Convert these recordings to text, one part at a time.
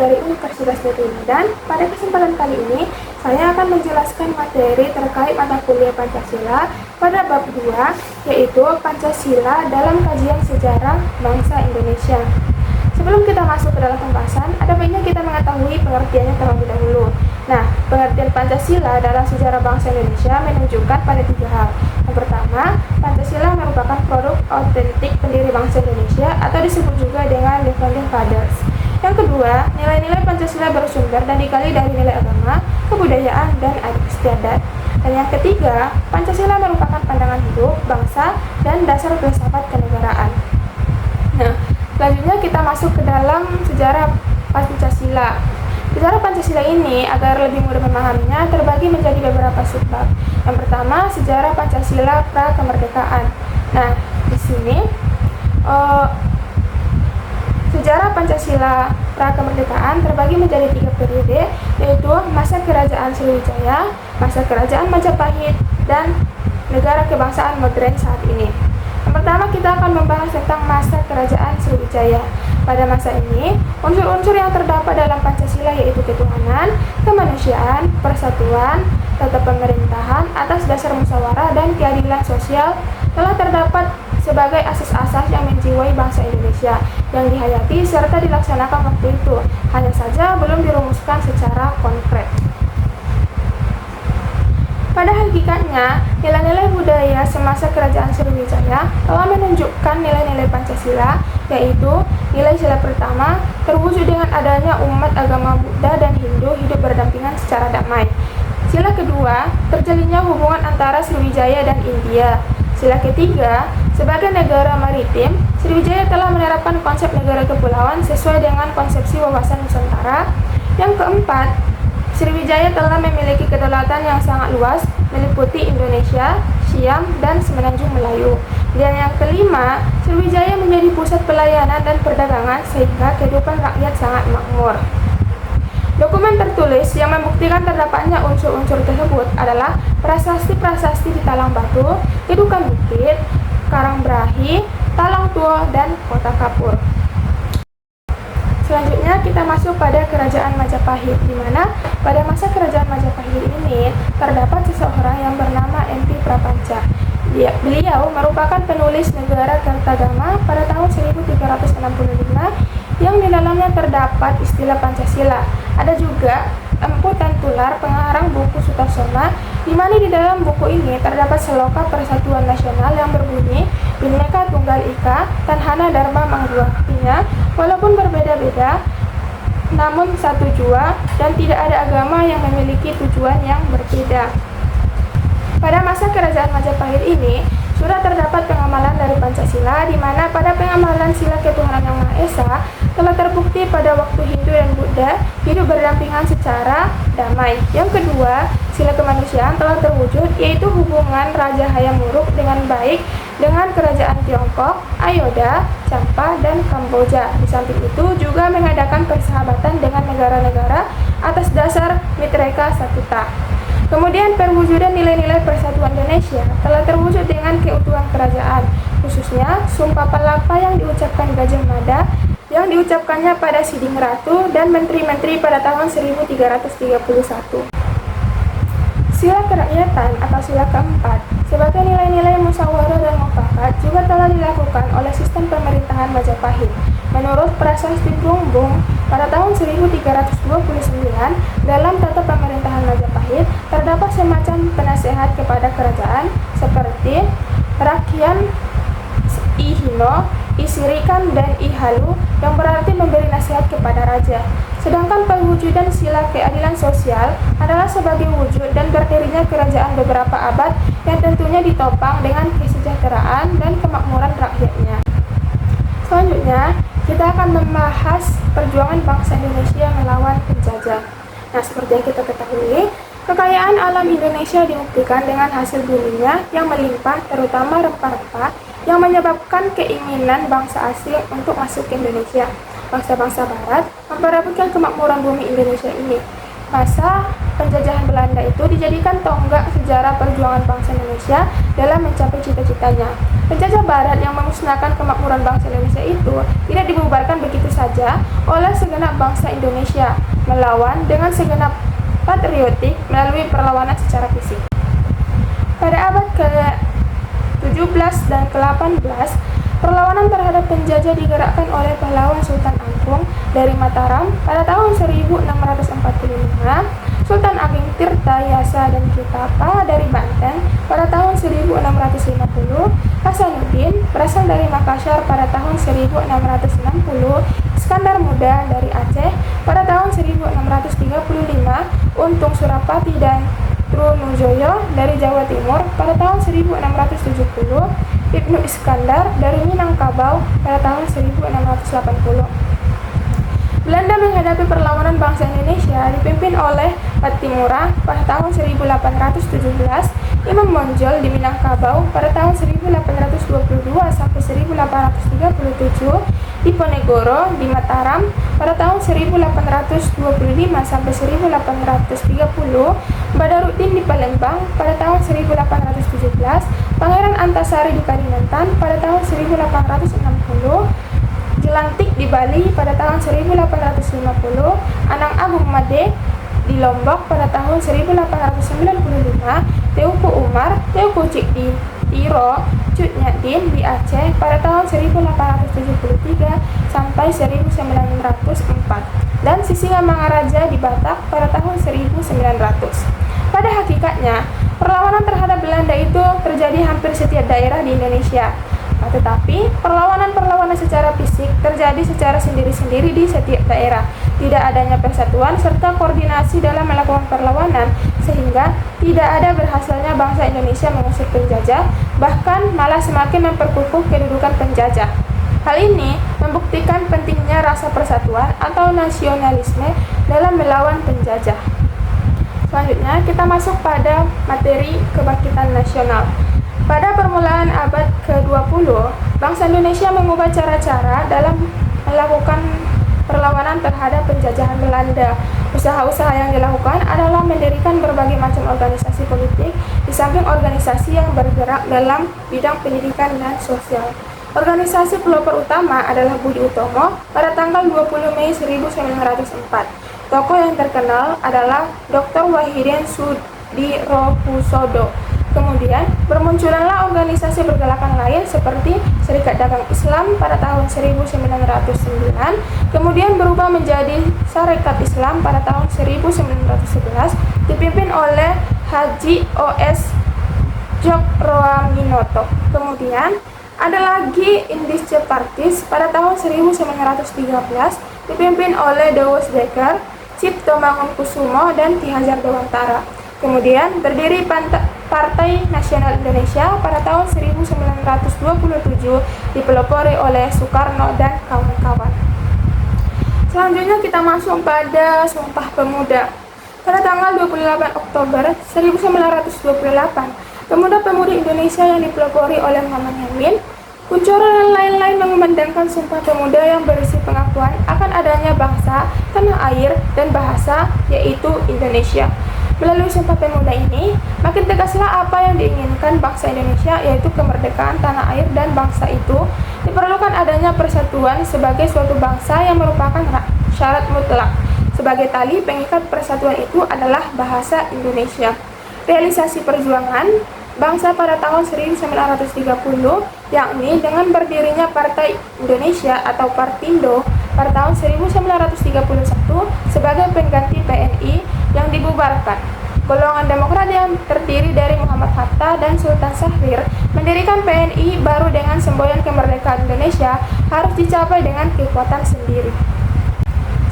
dari Universitas Negeri Medan. Pada kesempatan kali ini, saya akan menjelaskan materi terkait mata kuliah Pancasila pada bab 2, yaitu Pancasila dalam kajian sejarah bangsa Indonesia. Sebelum kita masuk ke dalam pembahasan, ada baiknya kita mengetahui pengertiannya terlebih dahulu. Nah, pengertian Pancasila dalam sejarah bangsa Indonesia menunjukkan pada 3 hal. Yang pertama, Pancasila merupakan produk autentik pendiri bangsa Indonesia atau disebut juga dengan The Founding Fathers. Yang kedua, nilai-nilai Pancasila bersumber dan dikali dari nilai agama, kebudayaan, dan adat istiadat. Dan yang ketiga, Pancasila merupakan pandangan hidup, bangsa, dan dasar filsafat kenegaraan. Nah, selanjutnya kita masuk ke dalam sejarah Pancasila. Sejarah Pancasila ini, agar lebih mudah memahaminya, terbagi menjadi beberapa subbab. Yang pertama, sejarah Pancasila pra-kemerdekaan. Nah, di sini sejarah Pancasila pra-kemerdekaan terbagi menjadi 3 periode, yaitu masa kerajaan Sriwijaya, masa kerajaan Majapahit, dan negara kebangsaan modern saat ini. Yang pertama, kita akan membahas tentang masa kerajaan Sriwijaya. Pada masa ini, unsur-unsur yang terdapat dalam Pancasila yaitu ketuhanan, kemanusiaan, persatuan, tata pemerintahan atas dasar musyawarah dan keadilan sosial telah terdapat sebagai asas-asas yang menjiwai bangsa Indonesia yang dihayati serta dilaksanakan waktu itu, hanya saja belum dirumuskan secara konkret. Pada hakikatnya, nilai-nilai budaya semasa kerajaan Sriwijaya telah menunjukkan nilai-nilai Pancasila, yaitu nilai sila pertama terwujud dengan adanya umat agama Buddha dan Hindu hidup berdampingan secara damai. Sila kedua, terjalinnya hubungan antara Sriwijaya dan India. Sila ketiga, sebagai negara maritim, Sriwijaya telah menerapkan konsep negara kepulauan sesuai dengan konsepsi wawasan Nusantara. Yang keempat, Sriwijaya telah memiliki kedaulatan yang sangat luas, meliputi Indonesia, Siam, dan Semenanjung Melayu. Dan yang kelima, Sriwijaya menjadi pusat pelayanan dan perdagangan sehingga kehidupan rakyat sangat makmur. Dokumen tertulis yang membuktikan terdapatnya unsur-unsur tersebut adalah prasasti-prasasti di Talang Batu, Kedukan Bukit, Karangberahi, Talang Tua, dan Kota Kapur. Selanjutnya kita masuk pada Kerajaan Majapahit, di mana pada masa Kerajaan Majapahit ini terdapat seseorang yang bernama MP Prapanca. Beliau merupakan penulis negara Kertagama pada tahun 1365 yang di dalamnya terdapat istilah Pancasila. Ada juga Empu Tentular, pengarang buku Sutasoma, di mana di dalam buku ini terdapat seloka Persatuan Nasional yang berbunyi Bhinneka Tunggal Ika Tanhana Dharma Mahadua. Artinya, walaupun berbeda-beda, namun satu jua dan tidak ada agama yang memiliki tujuan yang berbeda. Pada masa Kerajaan Majapahit ini, sudah terdapat pengamalan dari Pancasila, di mana pada pengamalan sila ketuhanan yang Maha Esa telah terbukti pada waktu Hindu dan Buddha hidup berdampingan secara damai. Yang kedua, sila kemanusiaan telah terwujud, yaitu hubungan Raja Hayam Wuruk dengan baik dengan kerajaan Tiongkok, Ayodhya, Champa, dan Kamboja. Di samping itu juga mengadakan persahabatan dengan negara-negara atas dasar Mitreka Statuta. Kemudian perwujudan nilai-nilai persatuan Indonesia telah terwujud dengan keutuhan kerajaan, khususnya Sumpah Palapa yang diucapkan Gajah Mada, yang diucapkannya pada Siding Ratu dan menteri-menteri pada tahun 1331. Sila kerakyatan atau sila keempat sebagai nilai-nilai musyawarah dan mufakat juga telah dilakukan oleh sistem pemerintahan Majapahit. Menurut Prasasti Bumbung pada tahun 1329, dalam tata pemerintahan Majapahit terdapat semacam penasehat kepada kerajaan seperti Rakyan, Ihino, Isirikan, dan Ihalu yang berarti memberi nasihat kepada raja. Sedangkan perwujudan sila keadilan sosial adalah sebagai wujud dan berdirinya kerajaan beberapa abad yang tentunya ditopang dengan kesejahteraan dan kemakmuran rakyatnya. Selanjutnya, kita akan membahas perjuangan bangsa Indonesia melawan penjajah. Nah, seperti yang kita ketahui, kekayaan alam Indonesia dibuktikan dengan hasil buminya yang melimpah, terutama rempah-rempah yang menyebabkan keinginan bangsa asing untuk masuk ke Indonesia. Bangsa-bangsa barat memperebutkan kemakmuran bumi Indonesia ini. Masa penjajahan Belanda itu dijadikan tonggak sejarah perjuangan bangsa Indonesia dalam mencapai cita-citanya. Penjajah Barat yang memusnahkan kemakmuran bangsa Indonesia itu tidak dibubarkan begitu saja oleh segenap bangsa Indonesia, melawan dengan segenap patriotik melalui perlawanan secara fisik. Pada abad ke-17 dan ke-18, perlawanan terhadap penjajah digerakkan oleh pahlawan Sultan Agung dari Mataram pada tahun 1645, Sultan Agung Tirta Yasa dan Kitapa dari Banten pada tahun 1650, Hasanuddin berasal dari Makassar pada tahun 1660, Iskandar Muda dari Aceh pada tahun 1635, Untung Surapati dan Trunojoyo dari Jawa Timur pada tahun 1670, Ibnu Iskandar dari Minangkabau pada tahun 1680. Belanda menghadapi perlawanan bangsa Indonesia dipimpin oleh Patimura pada tahun 1817, Imam Monjol di Minangkabau pada tahun 1822 sampai 1837, Diponegoro di Mataram pada tahun 1825 sampai 1830, Badaruddin di Palembang pada tahun 1817, Pangeran Antasari di Kalimantan pada tahun 1860, Jelantik di Bali pada tahun 1850, Anang Agung Made di Lombok pada tahun 1895, Teuku Umar, Teuku Cikdi Tiro, Cut Nyaddin di Aceh pada tahun 1873 sampai 1904, dan Sisingamangaraja di Batak pada tahun 1900. Pada hakikatnya, perlawanan terhadap Belanda itu terjadi hampir setiap daerah di Indonesia. Tetapi, perlawanan-perlawanan secara fisik terjadi secara sendiri-sendiri di setiap daerah. Tidak adanya persatuan serta koordinasi dalam melakukan perlawanan, sehingga tidak ada berhasilnya bangsa Indonesia mengusir penjajah, bahkan malah semakin memperkukuh kedudukan penjajah. Hal ini membuktikan pentingnya rasa persatuan atau nasionalisme dalam melawan penjajah. Selanjutnya, kita masuk pada materi kebangkitan nasional. Pada permulaan abad ke-20, bangsa Indonesia mengubah cara-cara dalam melakukan perlawanan terhadap penjajahan Belanda. Usaha-usaha yang dilakukan adalah mendirikan berbagai macam organisasi politik, di samping organisasi yang bergerak dalam bidang pendidikan dan sosial. Organisasi pelopor utama adalah Budi Utomo pada tanggal 20 Mei 1904. Tokoh yang terkenal adalah Dr. Wahidin Sudirohusodo. Kemudian bermunculanlah organisasi pergerakan lain seperti Serikat Dagang Islam pada tahun 1909, kemudian berubah menjadi Sarekat Islam pada tahun 1911 dipimpin oleh Haji O.S. Djokroaminoto. Kemudian ada lagi Indische Partis pada tahun 1913 dipimpin oleh Dewes Dekker, Cipto Mangunkusumo dan Ki Hajar Dewantara. Kemudian berdiri Partai Nasional Indonesia pada tahun 1927 dipelopori oleh Soekarno dan kawan-kawan. Selanjutnya kita masuk pada Sumpah Pemuda. Pada tanggal 28 Oktober 1928, pemuda-pemudi Indonesia yang dipelopori oleh Maman Yamin, Kuncoro dan lain-lain mengumandangkan Sumpah Pemuda yang berisi pengakuan akan adanya bangsa, tanah air, dan bahasa, yaitu Indonesia. Melalui Sumpah Pemuda ini, makin tegaslah apa yang diinginkan bangsa Indonesia, yaitu kemerdekaan tanah air dan bangsa itu. Diperlukan adanya persatuan sebagai suatu bangsa yang merupakan syarat mutlak. Sebagai tali pengikat persatuan itu adalah bahasa Indonesia. Realisasi perjuangan bangsa pada tahun 1930, yakni dengan berdirinya Partai Indonesia atau Partindo pada tahun 1931 sebagai pengganti PNI yang dibubarkan. Golongan Demokrat yang terdiri dari Muhammad Hatta dan Sultan Syahrir mendirikan PNI baru dengan semboyan kemerdekaan Indonesia harus dicapai dengan kekuatan sendiri.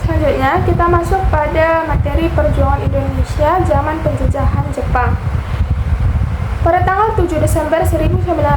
Selanjutnya kita masuk pada materi perjuangan Indonesia zaman penjajahan Jepang. Pada tanggal 7 Desember 1941,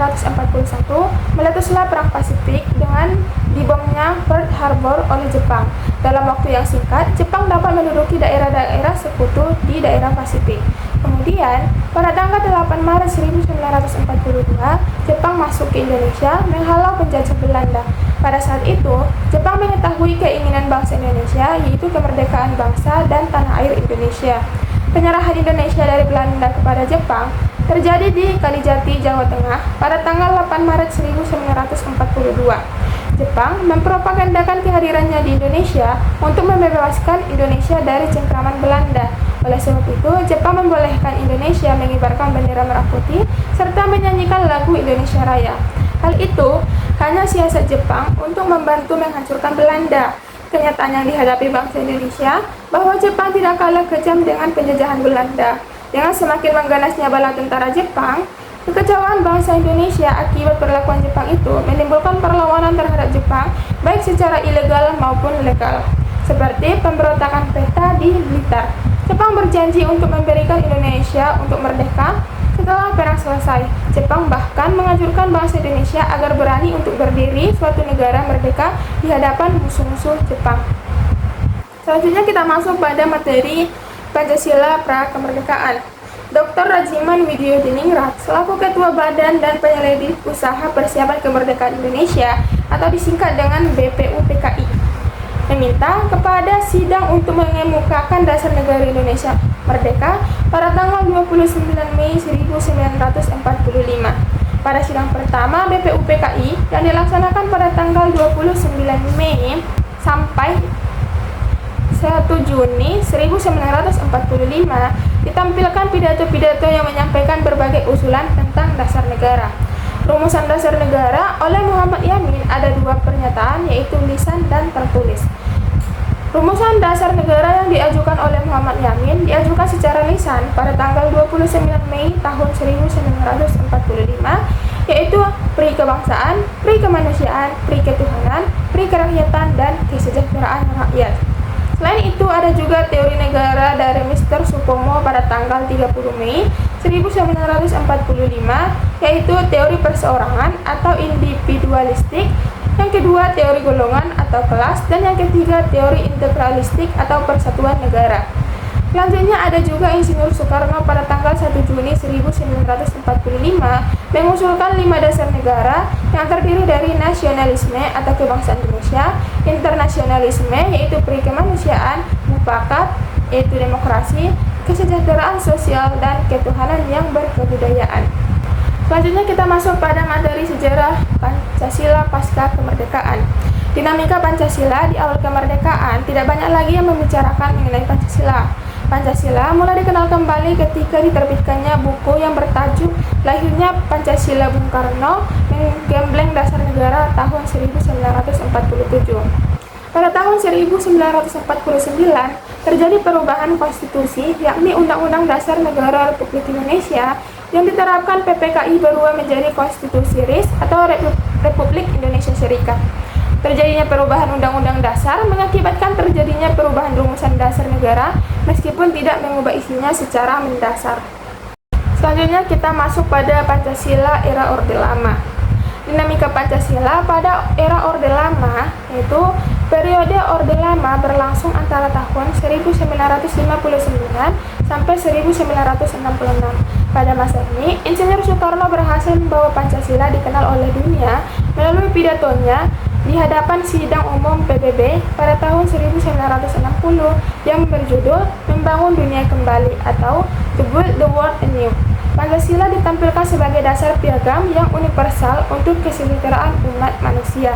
meletuslah Perang Pasifik dengan dibomnya Pearl Harbor oleh Jepang. Dalam waktu yang singkat, Jepang dapat menduduki daerah-daerah sekutu di daerah Pasifik. Kemudian, pada tanggal 8 Maret 1942, Jepang masuk ke Indonesia menghalau penjajah Belanda. Pada saat itu, Jepang mengetahui keinginan bangsa Indonesia, yaitu kemerdekaan bangsa dan tanah air Indonesia. Penyerahan Indonesia dari Belanda kepada Jepang terjadi di Kalijati, Jawa Tengah pada tanggal 8 Maret 1942. Jepang mempropagandakan kehadirannya di Indonesia untuk membebaskan Indonesia dari cengkraman Belanda. Oleh sebab itu, Jepang membolehkan Indonesia mengibarkan bendera merah putih serta menyanyikan lagu Indonesia Raya. Hal itu hanya siasat Jepang untuk membantu menghancurkan Belanda. Kenyataan yang dihadapi bangsa Indonesia bahwa Jepang tidak kalah kejam dengan penjajahan Belanda. Dengan semakin mengganasnya bala tentara Jepang, kekecewaan bangsa Indonesia akibat perlakuan Jepang itu menimbulkan perlawanan terhadap Jepang baik secara ilegal maupun legal, seperti pemberontakan PETA di Blitar. Jepang berjanji untuk memberikan Indonesia untuk merdeka setelah perang selesai. Jepang bahkan menganjurkan bangsa Indonesia agar berani untuk berdiri suatu negara merdeka di hadapan musuh-musuh Jepang. Selanjutnya kita masuk pada materi Pancasila Prakemerdekaan. Dr. Rajiman Widyodiningrat selaku Ketua Badan dan Penyelidik Usaha Persiapan Kemerdekaan Indonesia atau disingkat dengan BPUPKI meminta kepada sidang untuk mengemukakan dasar negara Indonesia merdeka pada tanggal 29 Mei 1945. Pada sidang pertama BPUPKI yang dilaksanakan pada tanggal 29 Mei sampai 1 Juni 1945 ditampilkan pidato-pidato yang menyampaikan berbagai usulan tentang dasar negara. Rumusan dasar negara oleh Muhammad Yamin ada dua pernyataan, yaitu lisan dan tertulis. Rumusan dasar negara yang diajukan oleh Muhammad Yamin diajukan secara lisan pada tanggal 29 Mei tahun 1945, yaitu pri kebangsaan, pri kemanusiaan, pri ketuhanan, pri kerakyatan, dan kesejahteraan rakyat. Selain itu, ada juga teori negara dari Mr. Supomo pada tanggal 30 Mei 1945, yaitu teori perseorangan atau individualistik, yang kedua teori golongan atau kelas, dan yang ketiga teori integralistik atau persatuan negara. Selanjutnya ada juga Insinyur Soekarno pada tanggal 1 Juni 1945 mengusulkan 5 dasar negara yang terdiri dari nasionalisme atau kebangsaan Indonesia, internasionalisme yaitu pri kemanusiaan, mufakat yaitu demokrasi, kesejahteraan sosial, dan ketuhanan yang berkebudayaan. Selanjutnya kita masuk pada materi sejarah Pancasila pasca kemerdekaan. Dinamika Pancasila di awal kemerdekaan tidak banyak lagi yang membicarakan mengenai Pancasila. Pancasila mulai dikenal kembali ketika diterbitkannya buku yang bertajuk Lahirnya Pancasila Bung Karno Menggembleng Dasar Negara tahun 1947. Pada tahun 1949 terjadi perubahan konstitusi, yakni Undang-Undang Dasar Negara Republik Indonesia yang diterapkan PPKI berubah menjadi Konstitusi RIS atau Republik Indonesia Serikat. Terjadinya perubahan Undang-Undang Dasar mengakibatkan terjadinya perubahan rumusan dasar negara meskipun tidak mengubah isinya secara mendasar. Selanjutnya kita masuk pada Pancasila era Orde Lama. Dinamika Pancasila pada era Orde Lama yaitu periode Orde Lama berlangsung antara tahun 1959 sampai 1966. Pada masa ini, Insinyur Soekarno berhasil membawa Pancasila dikenal oleh dunia melalui pidatonya di hadapan sidang umum PBB pada tahun 1960 yang berjudul Membangun Dunia Kembali atau To Build the World Anew. Pancasila ditampilkan sebagai dasar piagam yang universal untuk kesejahteraan umat manusia.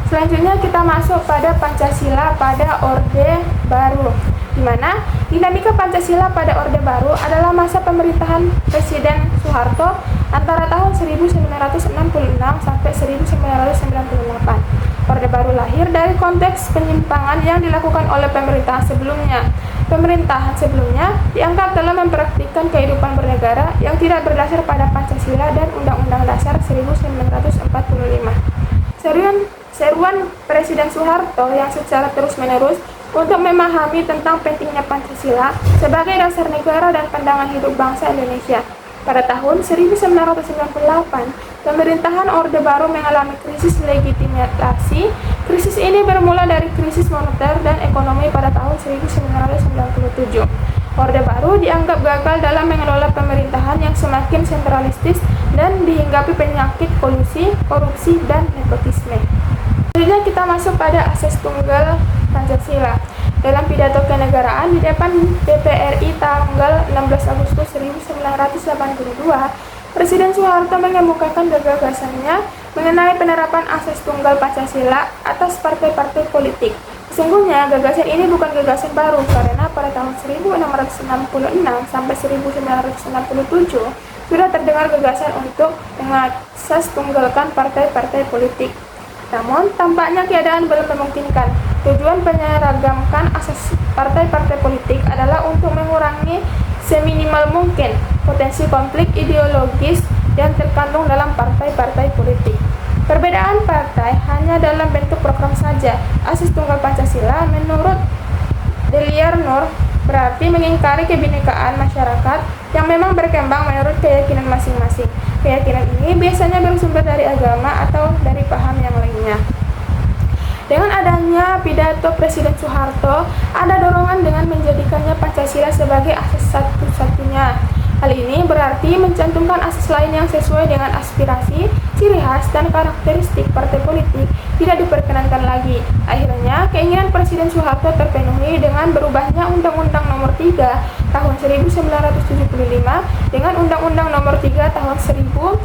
Selanjutnya kita masuk pada Pancasila pada Orde Baru, di mana dinamika Pancasila pada Orde Baru adalah masa pemerintahan Presiden Soeharto antara tahun 1966 sampai 1998. Orde Baru lahir dari konteks penyimpangan yang dilakukan oleh pemerintahan sebelumnya. Pemerintahan sebelumnya dianggap telah mempraktikkan kehidupan bernegara yang tidak berdasar pada Pancasila dan Undang-Undang Dasar 1945. Seruan Presiden Soeharto yang secara terus-menerus untuk memahami tentang pentingnya Pancasila sebagai dasar negara dan pandangan hidup bangsa Indonesia. Pada tahun 1998, pemerintahan Orde Baru mengalami krisis legitimasi. Krisis ini bermula dari krisis moneter dan ekonomi pada tahun 1997. Orde Baru dianggap gagal dalam mengelola pemerintahan yang semakin sentralistis dan dihinggapi penyakit kolusi, korupsi, dan nepotisme. Selanjutnya kita masuk pada asas tunggal Pancasila. Dalam pidato kenegaraan di depan DPR RI tanggal 16 Agustus 1982, Presiden Soeharto mengemukakan gagasannya mengenai penerapan asas tunggal Pancasila atas partai-partai politik. Sesungguhnya gagasan ini bukan gagasan baru karena pada tahun 1666 sampai 1967 sudah terdengar gagasan untuk mengasas tunggalkan partai-partai politik. Namun, tampaknya keadaan belum memungkinkan. Tujuan menyeragamkan asas partai-partai politik adalah untuk mengurangi seminimal mungkin potensi konflik ideologis yang terkandung dalam partai-partai politik. Perbedaan partai hanya dalam bentuk program saja. Asas tunggal Pancasila menurut Delier Nur berarti mengingkari kebinekaan masyarakat yang memang berkembang menurut keyakinan masing-masing. Keyakinan ini biasanya bersumber dari agama atau dari paham yang lainnya. Dengan adanya pidato Presiden Soeharto, ada dorongan dengan menjadikannya Pancasila sebagai asas satu-satunya. Hal ini berarti mencantumkan asas lain yang sesuai dengan aspirasi, ciri khas, dan karakteristik partai politik tidak diperkenankan lagi. Akhirnya, keinginan Presiden Soeharto terpenuhi dengan berubahnya Undang-Undang Nomor 3 Tahun 1975 dengan Undang-Undang Nomor 3 Tahun 1985.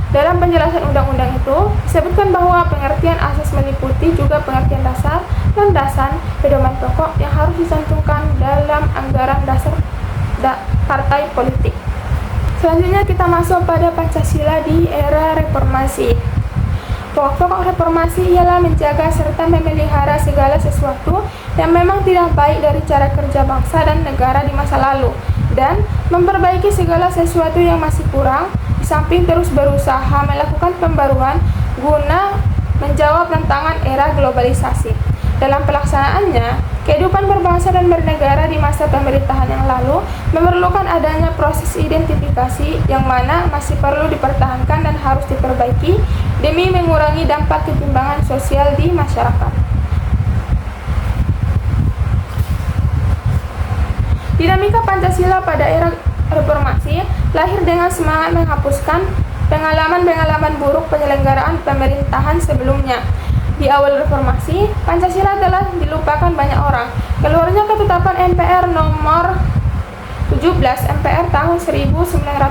Dalam penjelasan undang-undang itu, disebutkan bahwa pengertian asas meliputi juga pengertian dasar, landasan, pedoman pokok yang harus dicantumkan dalam anggaran dasar partai politik. Selanjutnya kita masuk pada Pancasila di era reformasi. Pokok-pokok reformasi ialah menjaga serta memelihara segala sesuatu yang memang tidak baik dari cara kerja bangsa dan negara di masa lalu, dan memperbaiki segala sesuatu yang masih kurang, di samping terus berusaha melakukan pembaruan guna menjawab tantangan era globalisasi. Dalam pelaksanaannya, kehidupan berbangsa dan bernegara di masa pemerintahan yang lalu memerlukan adanya proses identifikasi yang mana masih perlu dipertahankan dan harus diperbaiki demi mengurangi dampak ketimpangan sosial di masyarakat. Dinamika Pancasila pada era reformasi lahir dengan semangat menghapuskan pengalaman-pengalaman buruk penyelenggaraan pemerintahan sebelumnya. Di awal reformasi, Pancasila telah dilupakan banyak orang. Keluarnya ketetapan MPR nomor 17 MPR tahun 1998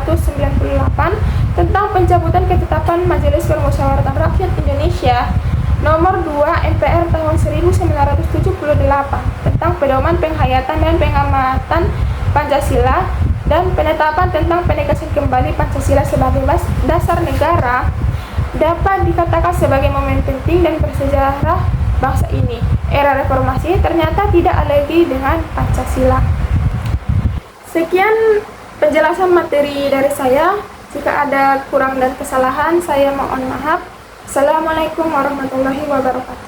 tentang pencabutan ketetapan Majelis Permusyawaratan Rakyat Indonesia nomor 2 MPR tahun 1978 tentang pedoman penghayatan dan pengamatan Pancasila dan penetapan tentang penegasan kembali Pancasila sebagai dasar negara dapat dikatakan sebagai momen penting dan bersejarah bangsa ini. Era reformasi ternyata tidak alergi dengan Pancasila. Sekian penjelasan materi dari saya. Jika ada kurang dan kesalahan, saya mohon maaf. Assalamualaikum warahmatullahi wabarakatuh.